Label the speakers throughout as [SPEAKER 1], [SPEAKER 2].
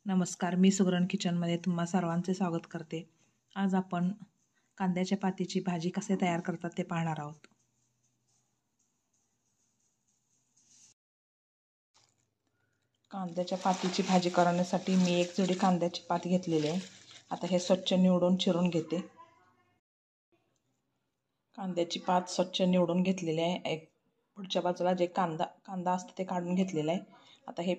[SPEAKER 1] नमस्कार, मी सुगरण किचनमध्ये तुम्हा सर्वांचे स्वागत करते. आज आपण कांद्याच्या पातीची भाजी कसे तयार करतात ते पाहणार आहोत. कांद्याच्या पातीची भाजी करण्यासाठी मी एक जुडी कांद्याची पात घेतलेली आहे. आता हे स्वच्छ निवडून चिरून घेते. कांद्याची पात स्वच्छ निवडून घेतलेली आहे. एक पुढच्या बाजूला जे कांदा असतो ते काढून घेतलेलं आहे. आता ही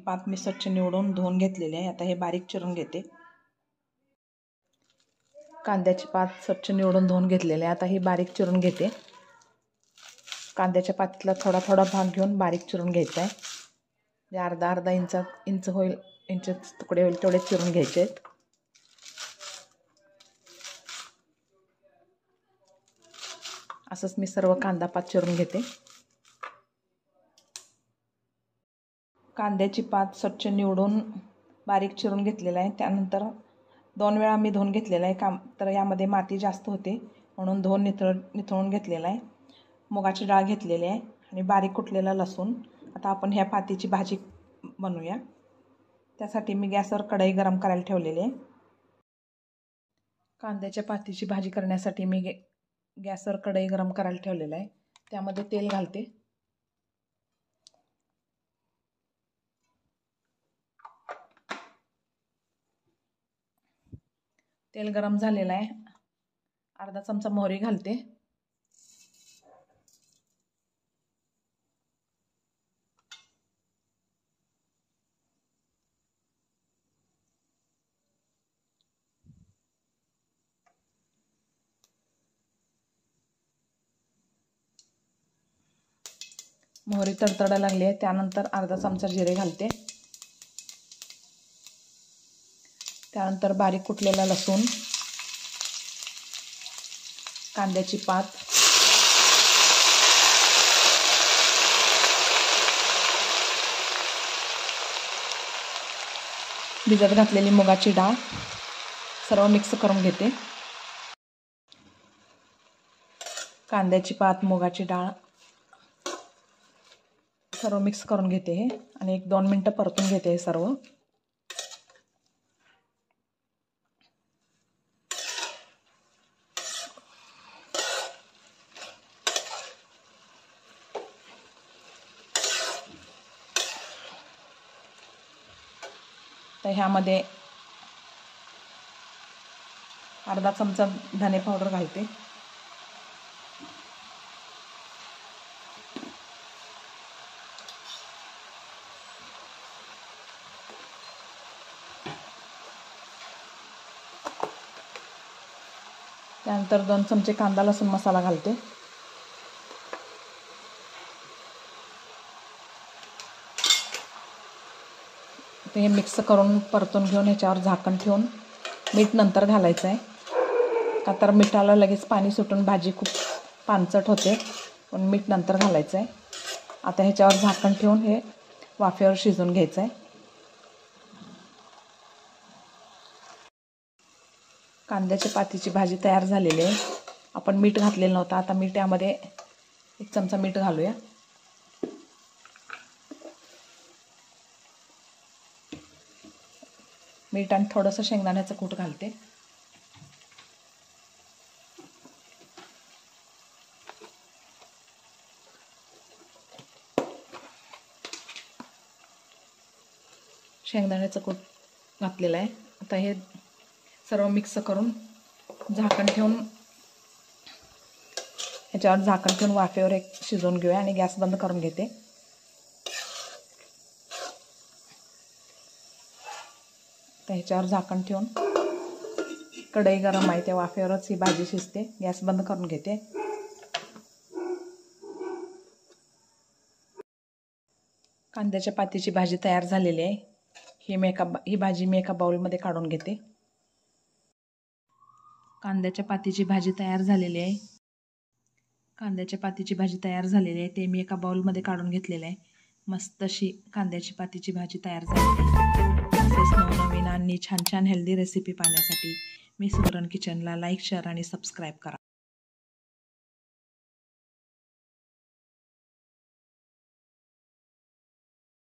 [SPEAKER 1] पात मी स्वच्छ निवडून धुवून घेतलेली आहे. आता हे बारीक चिरून घेते. कांद्याची पात स्वच्छ निवडून धुवून घेतलेली आहे. आता ही बारीक चिरून घेते. कांद्याच्या पातीतला थोडा थोडा भाग घेऊन बारीक चिरून घ्यायचा आहे. जे अर्धा इंच होईल, इंच तुकडे होईल तेवढे चिरून घ्यायचे आहेत. असंच मी सर्व कांदा पात चिरून घेते. कांद्याची पात स्वच्छ निवडून बारीक चिरून घेतलेला आहे. त्यानंतर 2 वेळा मी धुवून घेतलेला आहे. तर यामध्ये माती जास्त होते म्हणून धुवून निथळून घेतलेला आहे. मुगाची डाळ घेतलेली आहे आणि बारीक कुटलेला लसूण. आता आपण ह्या पातीची भाजी बनवूया. त्यासाठी मी गॅसवर कढई गरम करायला ठेवलेली आहे. कांद्याच्या पातीची भाजी करण्यासाठी मी गॅसवर कढई गरम करायला ठेवलेलं आहे. त्यामध्ये तेल घालते. तेल गरम झालेलं आहे. अर्धा चमचा मोहरी घालते. मोहरी तडतडायला लागली आहे. त्यानंतर अर्धा चमचा जिरे घालते. त्यानंतर बारीक कुटलेला लसूण, कांद्याची पात, भिजत घातलेली मुगाची डाळ सर्व मिक्स करून घेते. कांद्याची पात, मुगाची डाळ सर्व मिक्स करून घेते हे आणि 1-2 मिनटं परतून घेते हे सर्व. तर ह्यामध्ये अर्धा चमचा धने पावडर घालते. त्यानंतर 2 चमचे कांदा लसूण मसाला घालते. हे मिक्स करून परतून घेऊन ह्याच्यावर झाकण ठेवून मीठ नंतर घालायचं आहे. का तर मिठाला लगेच पाणी सुटून भाजी खूप पानचट होते, पण मीठ नंतर घालायचं आहे. आता ह्याच्यावर झाकण ठेवून हे वाफेवर शिजवून घ्यायचं आहे. कांद्याच्या पातीची भाजी तयार झालेली आहे. आपण मीठ घातलेलं नव्हतं. आता मीठ यामध्ये 1 चमचा मीठ घालूया. मीठ आणि थोडंसं शेंगदाण्याचं कूट घालते. शेंगदाण्याचं कूट घातलेलं आहे. आता हे सर्व मिक्स करून झाकण ठेवून ह्याच्यावर झाकण ठेवून वाफेवर एक शिजवून घेऊया आणि गॅस बंद करून घेते. तर ह्याच्यावर झाकण ठेवून कढई गरम आहे त्या वाफेवरच ही भाजी शिजते. गॅस बंद करून घेते. कांद्याच्या पातीची भाजी तयार झालेली आहे. ही भाजी मी एका बाउलमध्ये काढून घेते. कांद्याच्या पातीची भाजी तयार झालेली आहे. कांद्याच्या पातीची भाजी तयार झालेली आहे. ते मी एका बाउलमध्ये काढून घेतलेलं आहे. मस्त अशी कांद्याची पातीची भाजी तयार झालेली आहे. असेच नवनवीन आणि छान छान हेल्दी रेसिपी पाहण्यासाठी मी सुगरण किचनला लाईक, शेअर आणि सबस्क्राईब करा.